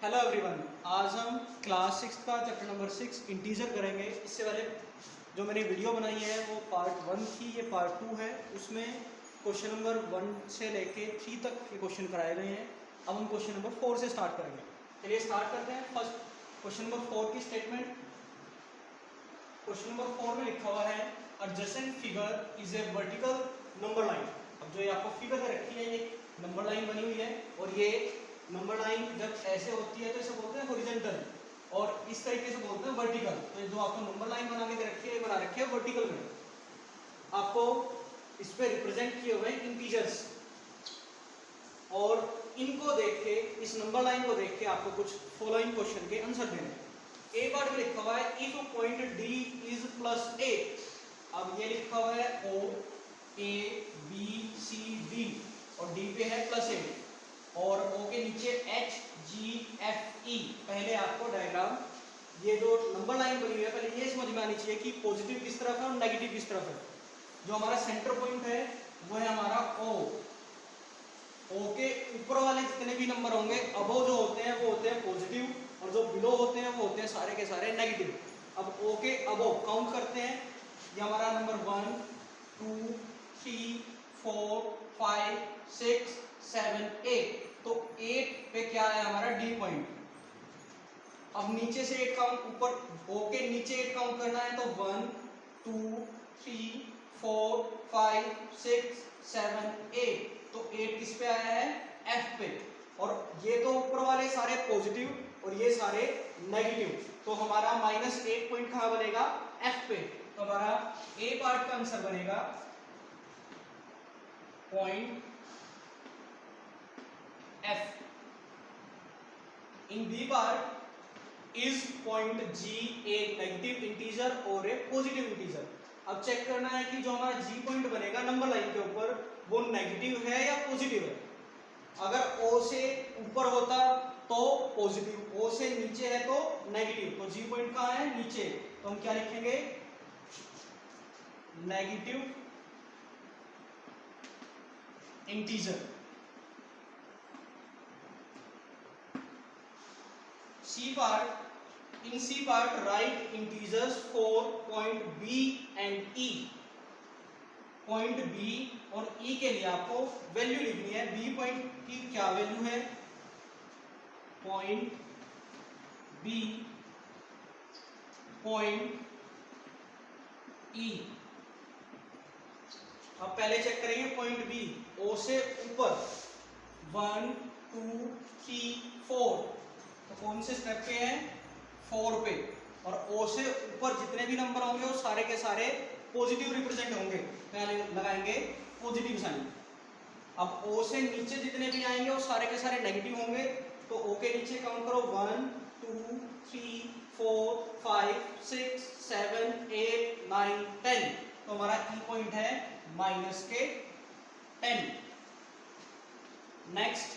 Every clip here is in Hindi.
Hello everyone. आज हम क्लास 6 का चैप्टर नंबर 6 इंटीजर करेंगे। इससे पहले जो मैंने वीडियो बनाई है वो पार्ट 1 थी, ये पार्ट 2 है। उसमें क्वेश्चन नंबर 1 से लेके 3 तक के क्वेश्चन कराए गए हैं। अब हम क्वेश्चन नंबर 4 से स्टार्ट करेंगे। चलिए स्टार्ट करते हैं। फर्स्ट क्वेश्चन नंबर 4 की स्टेटमेंट। क्वेश्चन नंबर 4 में लिखा हुआ है adjacent figure is a vertical number line. अब जो ये आपको फिगर में रखी है, ये नंबर लाइन बनी हुई है और ये नंबर लाइन जब ऐसे होती है तो इसे बोलते हैं हॉरिजॉन्टल और इस तरीके से बोलते हैं वर्टिकल। तो ये जो आपको नंबर लाइन बना के रखी है, बना रखी है वर्टिकल में। आपको इस पे रिप्रेजेंट किए हुए इंटीजर्स और इनको देख के, इस नंबर लाइन को देख के आपको कुछ फॉलोइंग क्वेश्चन के आंसर देने हैं। ए पार्ट में लिखा हुआ है if point D is plus A. अब ये लिखा हुआ है O A B C D और डी पे है प्लस ए और ओ के नीचे एच जी एफ ई। पहले आपको डायग्राम, ये जो नंबर लाइन बनी हुई है, पहले ये समझ में आनी चाहिए कि पॉजिटिव किस तरफ है और नेगेटिव किस तरफ है। जो हमारा सेंटर पॉइंट है वो है हमारा ओ। ओ के ऊपर वाले जितने भी नंबर होंगे अबव जो होते हैं वो होते हैं पॉजिटिव और जो बिलो होते हैं वो होते हैं सारे के सारे नेगेटिव। अब ओ के अबव काउंट करते हैं। ये हमारा नंबर 1 2 3 4 5 6 7 8। तो 8 पे क्या है हमारा डी पॉइंट। अब नीचे से 8 काउंट, ऊपर ओ के नीचे 8 काउंट करना है तो 1 2 3 4 5 6 7 8। तो 8 किस पे आया है, एफ पे। और ये तो ऊपर वाले सारे पॉजिटिव और ये सारे नेगेटिव, तो हमारा -8 पॉइंट कहां बनेगा, एफ पे। तो हमारा ए पार्ट का आंसर बनेगा point F. In B part is point G a negative integer और ए पॉजिटिव इंटीजर। अब चेक करना है कि जो हमारा जी पॉइंट बनेगा नंबर लाइन के ऊपर वो नेगेटिव है या पॉजिटिव है। अगर ओ से ऊपर होता तो पॉजिटिव, ओ से नीचे है तो नेगेटिव। तो जी पॉइंट कहां है, नीचे। तो हम क्या लिखेंगे, negative integer. C part, in C part write integers for point B and E. Point B और ई के लिए आपको वैल्यू लिखनी है। बी पॉइंट की क्या वैल्यू है, पॉइंट बी पॉइंट ई। अब पहले चेक करेंगे पॉइंट बी, ओ से ऊपर 1 2 3 4। तो कौन से स्टेप पे है, 4 पे। और ओ से ऊपर जितने भी नंबर होंगे वो सारे के सारे पॉजिटिव रिप्रेजेंट होंगे, लगाएंगे पॉजिटिव साइन। अब ओ से नीचे जितने भी आएंगे वो सारे के सारे नेगेटिव होंगे। तो ओ के नीचे काउंट करो 1 2 3 4 5 6 7 8 9 10। तो हमारा ई पॉइंट है -10। Next,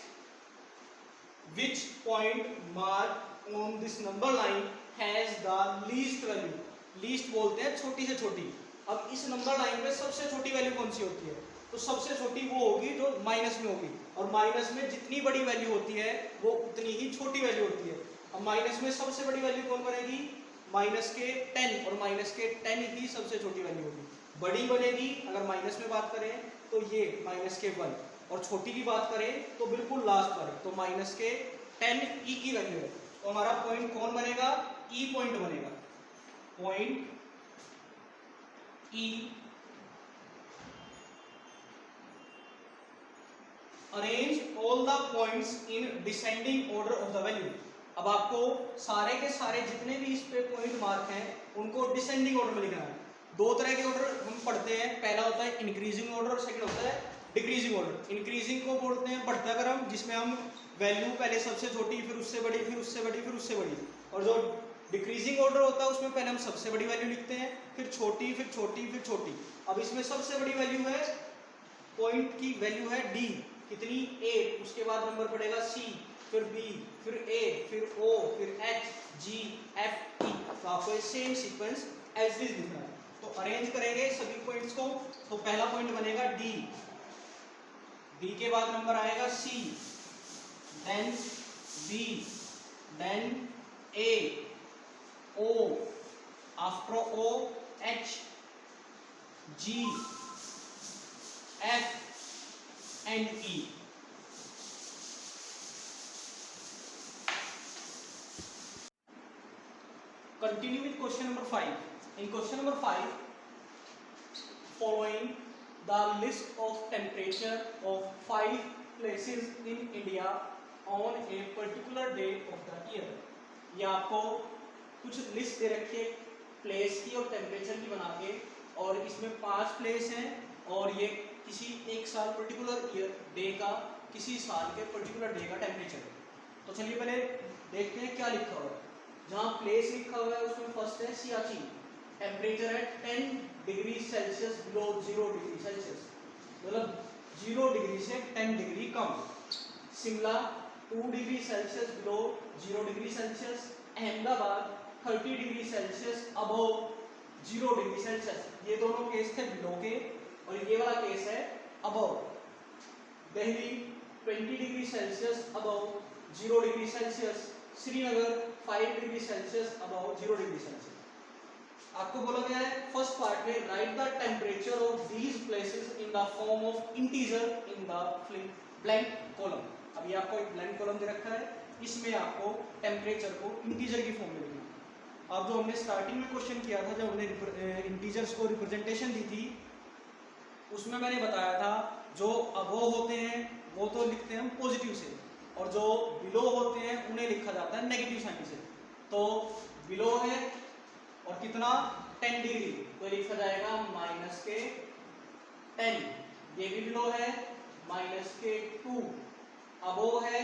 which point mark on this number line has the least value। Least बोलते हैं छोटी से छोटी। अब इस नंबर लाइन पे सबसे छोटी वैल्यू कौन सी होती है, तो सबसे छोटी वो होगी जो माइनस में होगी। और माइनस में जितनी बड़ी वैल्यू होती है वो उतनी ही छोटी वैल्यू होती है। अब माइनस में सबसे बड़ी वैल्यू कौन बनेगी, -10। और -10 ही सबसे छोटी वैल्यू होगी। बड़ी बनेगी अगर माइनस में बात करें तो ये -1, और छोटी की बात करें तो बिल्कुल लास्ट पर, तो -10 ई की वैल्यू है। तो हमारा पॉइंट कौन बनेगा, ई पॉइंट बनेगा। Point E. Arrange all the points in descending order of the value. अब आपको सारे के सारे जितने भी इस पे पॉइंट मार्क हैं उनको डिसेंडिंग ऑर्डर में लिखना है। दो तरह के ऑर्डर हम पढ़ते हैं, पहला होता है इंक्रीजिंग ऑर्डर और सेकंड होता है डिक्रीजिंग ऑर्डर। इंक्रीजिंग को बोलते हैं बढ़ता क्रम, जिसमें हम वैल्यू पहले सबसे छोटी, फिर उससे बड़ी, फिर उससे बड़ी, फिर उससे बड़ी। और जो डिक्रीजिंग ऑर्डर होता है उसमें पहले हम सबसे बड़ी वैल्यू लिखते हैं, फिर छोटी, फिर छोटी, फिर छोटी। अब इसमें सबसे बड़ी वैल्यू है, पॉइंट की वैल्यू है डी, कितनी, 8। उसके बाद नंबर पड़ेगा सी, फिर बी, फिर ए, फिर ओ, फिर एच जी एफ ई। तो आपको सेम सीक्वेंस एज दिस लिखना है। तो अरेंज करेंगे सभी पॉइंट्स को। तो पहला पॉइंट बनेगा डी, डी के बाद नंबर आएगा C, then B, then A, O, after O, H, G, F and E. Continue with question number 5. In question number 5, following the list of temperature of 5 places in India on a particular day of the year. ये आपको कुछ लिस्ट दे रखी है प्लेस की और टेम्परेचर की बना के, और इसमें 5 प्लेस हैं और ये किसी एक साल पर्टिकुलर ईयर डे का, किसी साल के पर्टिकुलर डे का टेम्परेचर है। तो चलिए पहले देखते हैं क्या लिखा हुआ है। जहाँ प्लेस लिखा हुआ है उसमें फर्स्ट है सियाचिन, टेम्परेचर है 10 degree Celsius below 0 degree Celsius, मतलब 0 डिग्री से 10 डिग्री कम। Shimla 2 degree Celsius below 0 degree Celsius. Ahmedabad 30 degree Celsius above 0 degree Celsius. ये दोनों केस थे बिलो के और ये वाला केस है above. Delhi 20 degree Celsius above 0 degree Celsius. Srinagar 5 degree Celsius above 0 degree Celsius. आपको बोला गया है फर्स्ट पार्ट में right the temperature of these places in the form of integer in the blank column. अभी आपको एक ब्लैंक कॉलम दे रखा है, इसमें आपको टेम्परेचर को इंटीजर की फॉर्म में लिखना। अब जो हमने स्टार्टिंग में क्वेश्चन किया था, जब हमने इंटीजर्स को रिप्रेजेंटेशन दी थी, उसमें मैंने बताया था जो अबव होते हैं वो तो लिखते हैं हम पॉजिटिव से, और जो बिलो होते हैं उन्हें लिखा जाता है नेगेटिव साइन से। तो बिलो है और कितना 10 डिग्री, तो लिखा जाएगा माइनस के 10। ये भी बिलो है माइनस के 2। अबव है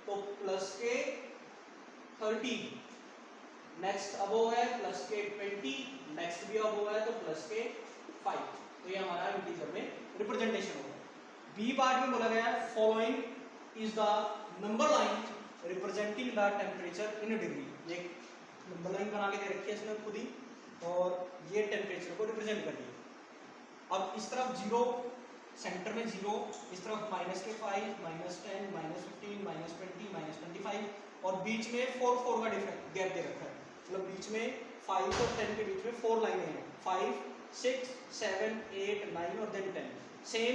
तो प्लस के 30। नेक्स्ट अबव है प्लस के 20। नेक्स्ट भी अबव है तो प्लस के 5। तो ये हमारा इंटीजर में रिप्रेजेंटेशन होगा। बी पार्ट में बोला गया है following is the number line representing the temperature in degree. ये नंबर लाइन बना के दे रखी है इसने खुद ही, और ये टेम्परेचर को रिप्रेजेंट कर दिया। अब इस तरफ 0, सेंटर में 0, इस तरफ माइनस के 5, माइनस 10, माइनस 15, माइनस 20, माइनस 25, और बीच में 4 का डिफरेंस गैप दे रखा है। मतलब बीच में 5 और 10 के बीच में 4 लाइनें हैं, 5, 6, 7, 8, 9 और देन 10। सेम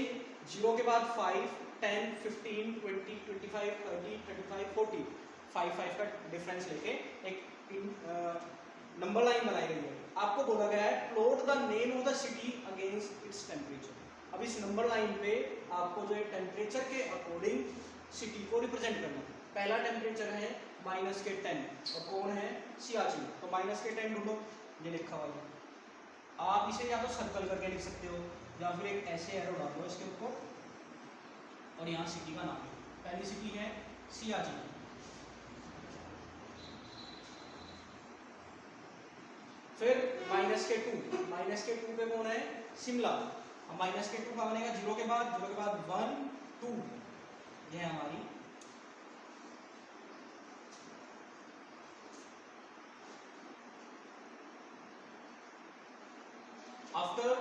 0 के बाद 5, 10, 15, 20, 25, 30, 35, 40, 5 का डिफरेंस लेके एक नंबर लाइन बनाई गई है। आपको बोला गया है plot the name of the city against its temperature. अब इस नंबर लाइन पे आपको जो है टेम्परेचर के अकॉर्डिंग सिटी को रिप्रेजेंट करना है। पहला टेम्परेचर है माइनस के 10, और कौन है सियाचिन, तो माइनस के 10 ढूंढो, ये लिखा हुआ है। आप इसे या तो सर्कल करके लिख सकते हो या फिर एक ऐसे एरो डाल दो इसके ऊपर, और यहाँ सिटी का नाम है। पहली सिटी है सियाचिन। फिर माइनस के 2 पे कौन है शिमला। अब माइनस के 2 का बनेगा 0 के बाद 1, 2, ये है हमारी आफ्टर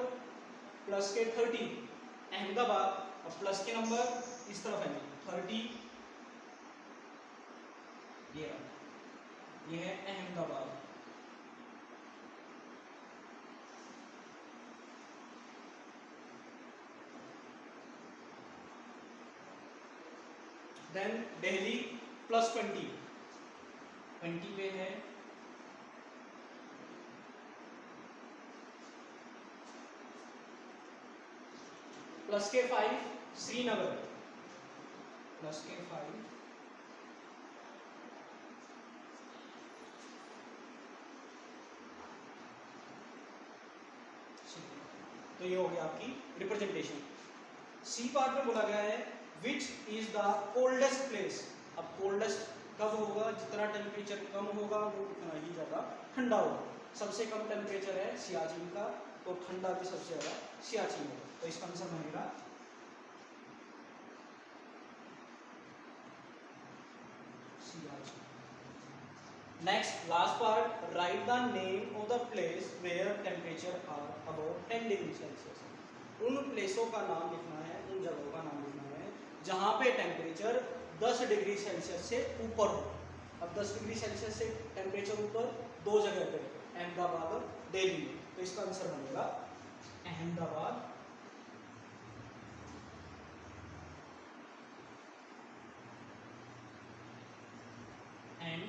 प्लस के 30 अहमदाबाद। और प्लस के नंबर इस तरफ है 30, ये है अहमदाबाद। देन दिल्ली प्लस 20 पे है प्लस के 5 श्रीनगर, प्लस के 5 तो ये हो गया आपकी रिप्रेजेंटेशन। सी पार्ट में बोला गया है which is the coldest place. अब कोल्डेस्ट कब होगा, जितना टेम्परेचर कम होगा वो उतना ही ज़्यादा ठंडा होगा। सबसे कम टेम्परेचर है सियाचिन का, तो ठंडा भी सबसे ज़्यादा सियाचिन होगा। तो इसका आंसर बनेगा Siachen. Next last part, write the name of the place where temperature are about 10 degree Celsius. उन प्लेसों का नाम लिखना है, उन जगहों का नाम लिखना है जहाँ पे टेम्परेचर 10 डिग्री सेल्सियस से ऊपर हो। अब 10 डिग्री सेल्सियस से टेम्परेचर ऊपर 2 जगह पे, अहमदाबाद और दिल्ली में। तो इसका आंसर बनेगा अहमदाबाद एंड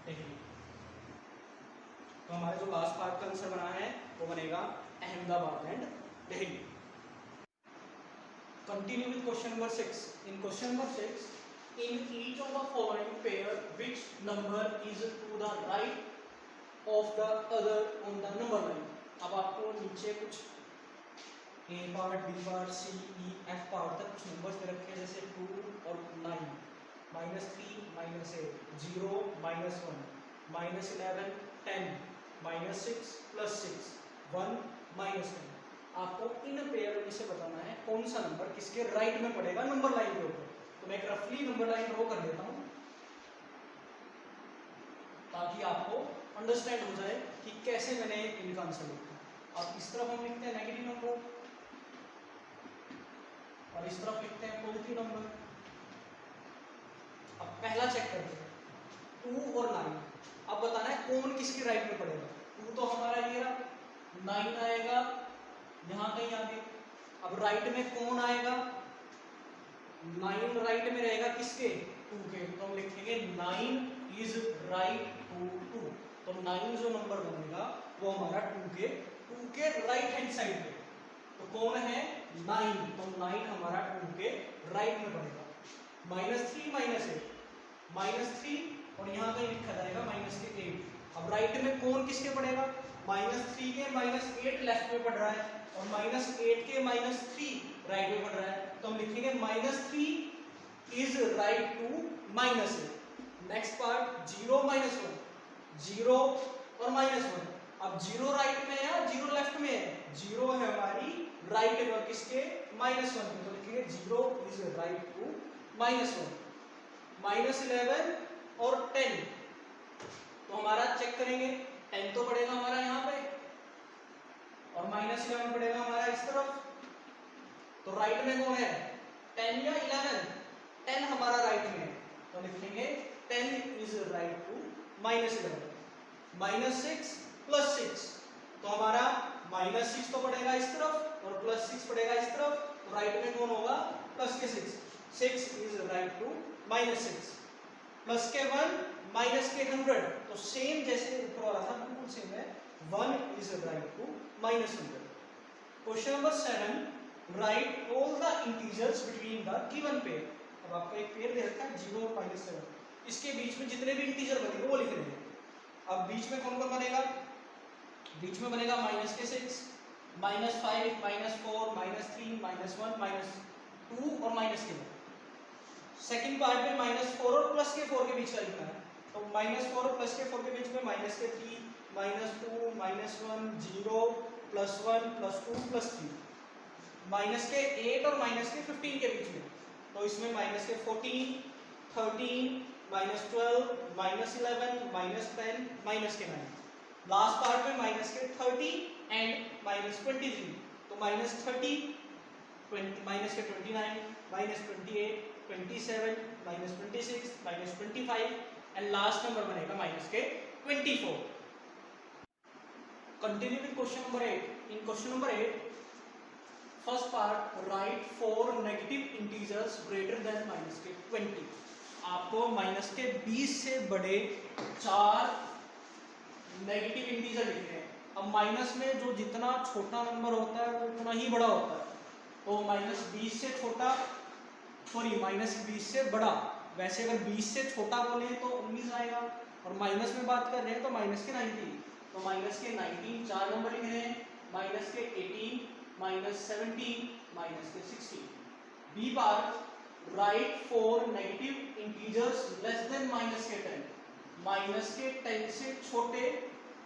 दिल्ली। तो हमारे जो लास्ट पार्ट का आंसर बना है वो बनेगा Ahmedabad and Delhi. Continue with question number 6. In question number 6, in each of the following pair, which number is to the right of the other on the number line? अब आपको नीचे कुछ A part, B part, C, E, F part तक कुछ नंबर्स दे रखे हैं, जैसे 2 और 9, -3, -8, 0, -1, -11, 10, -6, +6, 1, -10। आपको इन पेयर में से बताना है कौन सा नंबर किसके राइट में पड़ेगा नंबर लाइन के ऊपर। तो मैं एक रफली नंबर लाइन ड्रॉ कर देता हूं ताकि आपको अंडरस्टैंड हो जाए कि कैसे मैंने इनका आंसर लिखा। अब इस तरफ हम लिखते हैं नेगेटिव नंबर और इस तरफ लिखते हैं पॉजिटिव नंबर। अब पहला चेक करते हैं 2 और 9। अब बताना है कौन किसके राइट में पड़ेगा। 2 तो हमारा ये रहा, 9 आएगा यहाँ कहीं आगे। अब राइट में कौन आएगा, 9 राइट में रहेगा किसके, 2 के। तो हम लिखेंगे 9 इज राइट टू 2। तो 9 जो नंबर बनेगा वो हमारा 2 के राइट हैंड साइड पे। तो कौन है 9, तो 9 हमारा 2 के राइट में पड़ेगा। -3, -8, -3 और यहाँ कहीं लिखा जाएगा -8। अब राइट में कौन किसके पड़ेगा, -3 के -8 लेफ्ट में पड़ रहा है और -8 के -3 राइट में पड़ रहा है। तो हम लिखेंगे -3 is right to -8। Next part 0, -1, 0 और -1। अब 0 राइट में है या 0 लेफ्ट में है, 0 है हमारी राइट में और किसके, -1 में। तो लिखेंगे 0 इज राइट टू -1। -11 और 10, तो हमारा चेक करेंगे 10 तो पड़ेगा हमारा यहाँ पे और -11 पड़ेगा हमारा इस तरफ। तो राइट में कौन है, 10 या 11, 10 हमारा राइट में है। तो लिखेंगे 10 इज राइट टू -11। -6 +6, तो हमारा -6 तो पड़ेगा इस तरफ और +6 पड़ेगा इस तरफ। तो राइट में कौन होगा, प्लस के 6, 6 इज राइट टू -6। प्लस के 1, माइनस के 100, तो सेम जैसे ऊपर वाला था बिल्कुल सेम है, 1 is right to -100। Question number 7, write all the integers between the given pair. अब आपको एक पेयर दे रखा है 0 और -7, इसके बीच में जितने भी इंटीजर बनेंगे वो लिख रहे हैं। अब बीच में कौन कौन बनेगा, बीच में बनेगा -6, -5, -4, -3, -1, -2 और -के। सेकंड पार्ट में -4 और +4 के बीच का लिखना है। तो -4 और +4 के बीच में -3, -2, -1, 0, +1, +2, +3। -8 और -15 के बीच में, तो इसमें -14, 13, -12, -11, -10, -9। लास्ट पार्ट में -30 एंड -23, तो -30, -29, -28, 27, -26, -25 एंड लास्ट नंबर बनेगा -24। Continue with question number 8। In question number 8, first part, write 4 negative integers greater than -20। आपको -20 से बड़े 4 नेगेटिव इंटीजर लिखने हैं। अब माइनस में जो जितना छोटा नंबर होता है वो उतना ही बड़ा होता है। तो -20 से छोटा, सॉरी -20 से बड़ा, वैसे अगर 20 से छोटा बोले तो 19 आएगा और माइनस में बात कर रहे हैं तो -19। तो -19 4 नंबर लिख रहे हैं, -18, -17, -16। B part, write 4 negative integers less than -10। -10 से छोटे,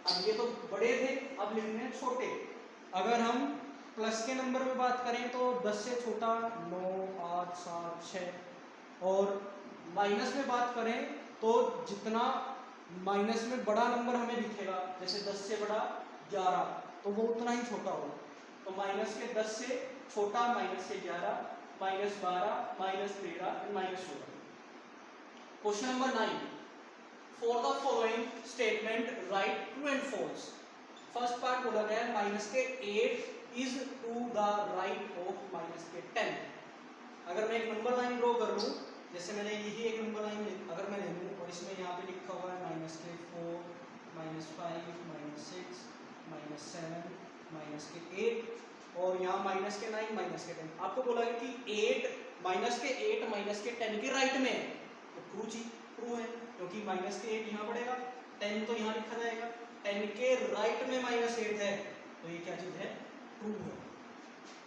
अब ये तो बड़े थे अब लिख रहे हैं छोटे। अगर हम प्लस के नंबर में बात करें तो 10 से छोटा 9, 8, 7, 6 और माइनस में बात करें तो जितना माइनस में बड़ा नंबर हमें दिखेगा, जैसे 10 से बड़ा 11, तो वो उतना ही छोटा होगा। तो -10 से छोटा -11, -12, -13 and -16। Question number 9, for the following statement write true and false. First part बोला गया है माइनस के 8 is to the right of minus के 10। अगर मैं एक नंबर लाइन ड्रॉ कर लूँ, जैसे मैंने यही एक नंबर लाइन अगर मैं ले लूँ और इसमें यहाँ पे लिखा हुआ है माइनस के 4 माइनस 5 माइनस 6 माइनस 7 माइनस के 8 और यहाँ माइनस के 9 माइनस के 10। आपको बोला है कि 8 माइनस के 8 माइनस के 10 के राइट में है, तो ट्रू है क्योंकि माइनस के 8 यहाँ पड़ेगा, 10 तो यहाँ लिखा जाएगा, 10 के राइट में माइनस 8 है, तो ये क्या चीज है, ट्रू है।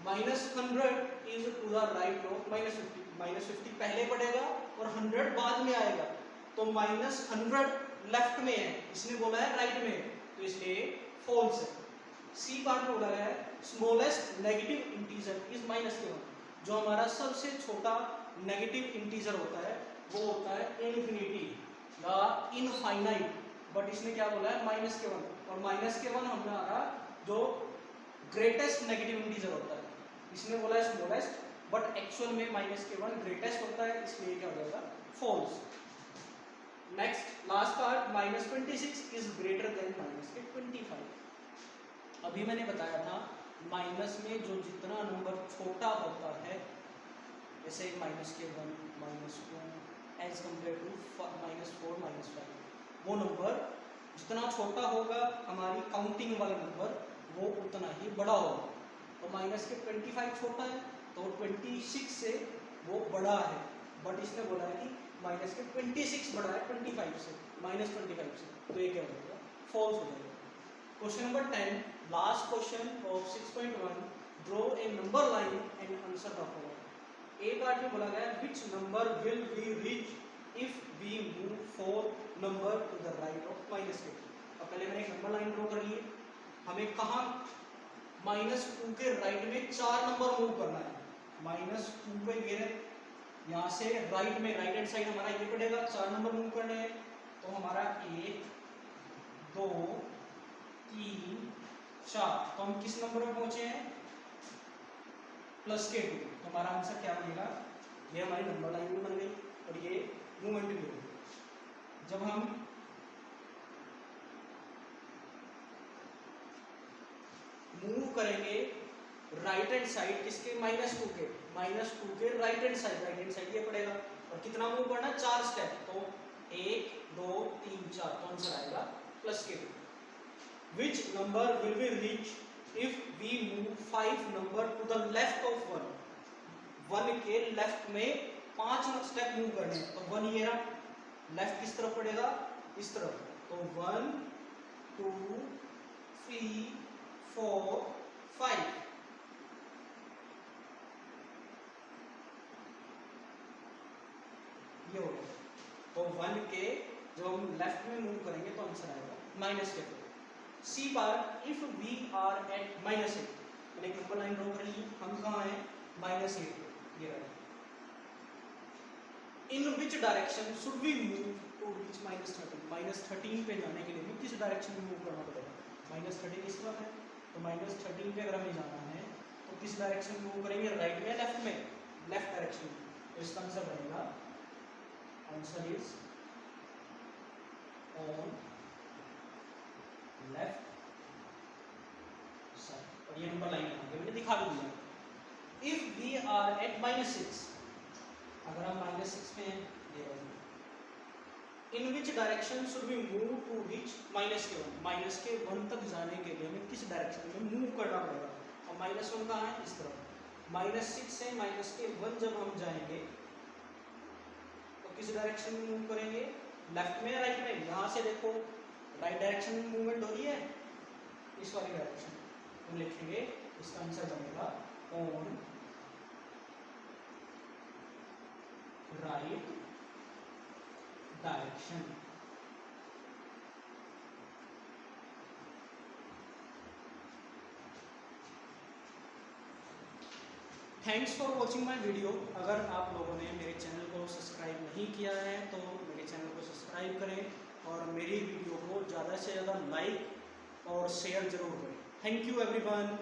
Minus 100 is to the right of minus 50। Minus 50 पहले पड़ेगा और 100 बाद में आएगा, तो माइनस 100 लेफ्ट में है, इसने बोला है राइट में, तो इसलिए फॉल्स है। सी पार्ट में बोला गया है smallest negative integer is minus के 1। जो हमारा सबसे छोटा नेगेटिव इंटीजर होता है वो होता है इनफिनिटी या इनफाइनाइट, बट इसने क्या बोला है माइनस के 1, और माइनस के 1 हमारा जो ग्रेटेस्ट नेगेटिव इंटीजर होता है, इसने बोला है स्मॉलेस्ट, बट एक्चुअल में माइनस के 1 ग्रेटेस्ट होता है, इसलिए क्या हो जाएगा false. Next last part minus 26 is greater than minus के 25। अभी मैंने बताया था माइनस में जो जितना नंबर छोटा होता है, जैसे माइनस के 1 minus 2 as compare to minus 4 minus 5, वो नंबर जितना छोटा होगा हमारी काउंटिंग वाला नंबर वो उतना ही बड़ा होगा। तो माइनस के 25 छोटा है तो 26 से वो बड़ा है, बट इसने बोला है कि माइनस के 26 बड़ा है 25 से, माइनस 25 से, तो ये क्या हो जाएगा, फॉल्स हो जाएगा। Question number 10 last question of 6.1 draw a number line and answer the following. A part में बोला गया which number will we reach if we move 4 number to the right of minus के। अब पहले मैंने एक नंबर लाइन ड्रॉ कर ली, हमें कहाँ -2 के राइट में 4 नंबर मूव करना है, -2 पे गिरे, यहाँ से राइट में राइट हैंड साइड हमारा ये पड़ेगा, 4 नंबर मूव करने हैं, तो हमारा 1 2 3 4, तो हम किस नंबर पे पहुंचे हैं, +2, तो हमारा आंसर क्या बनेगा, ये हमारी नंबर लाइन भी बन गई और ये मूवमेंट भी हो गई। जब हम मूव करेंगे राइट हैंड साइड किसके, -2 के राइट हैंड साइड ये पड़ेगा, और कितना मूव करना है, 4 स्टेप, तो 1 2 3 4, तो आंसर आएगा +2। Which number will be reach if we move 5 number to the left of 1 के लेफ्ट में 5 स्टेप मूव करने हैं, तो 1 ये रहा, लेफ्ट किस तरफ पड़ेगा, इस तरफ, तो 1 2 3 4 5, ये हो गया, तो 1 के जब हम लेफ्ट में मूव करेंगे तो आंसर आएगा -4। C part if we are at -8, मैंने एक नंबर लाइन ड्रॉ कर ली, हम कहाँ हैं, -8, ये रहा। In which direction should we move to reach -13, -13 पे जाने के लिए भी किस डायरेक्शन में मूव करना पड़ेगा, -13 इस तरफ है, तो -13 पे अगर हमें जाना है तो किस डायरेक्शन में मूव करेंगे, राइट में लेफ्ट में, लेफ्ट डायरेक्शन में, तो इसका आंसर बनेगा, answer is on left side, और ये नंबर लाइन बना के मैंने दिखा भी दिया। इफ वी आर एट -6, अगर हम -6 में हैं, in which direction should we move to reach -1 तक जाने के लिए हमें किस डायरेक्शन में मूव करना पड़ेगा, और -1 कहाँ है, इस तरफ, -6 से -1 जब हम जाएंगे तो किस डायरेक्शन में मूव करेंगे, लेफ्ट में राइट में, यहाँ से देखो राइट डायरेक्शन में मूवमेंट हो रही है, इस वाली डायरेक्शन, तो लिखेंगे इसका आंसर बनेगा on right direction. Thanks for watching my video. अगर आप लोगों ने मेरे चैनल को सब्सक्राइब नहीं किया है तो मेरे चैनल को सब्सक्राइब करें और मेरी वीडियो को ज़्यादा से ज़्यादा लाइक और शेयर ज़रूर करें। Thank you everyone.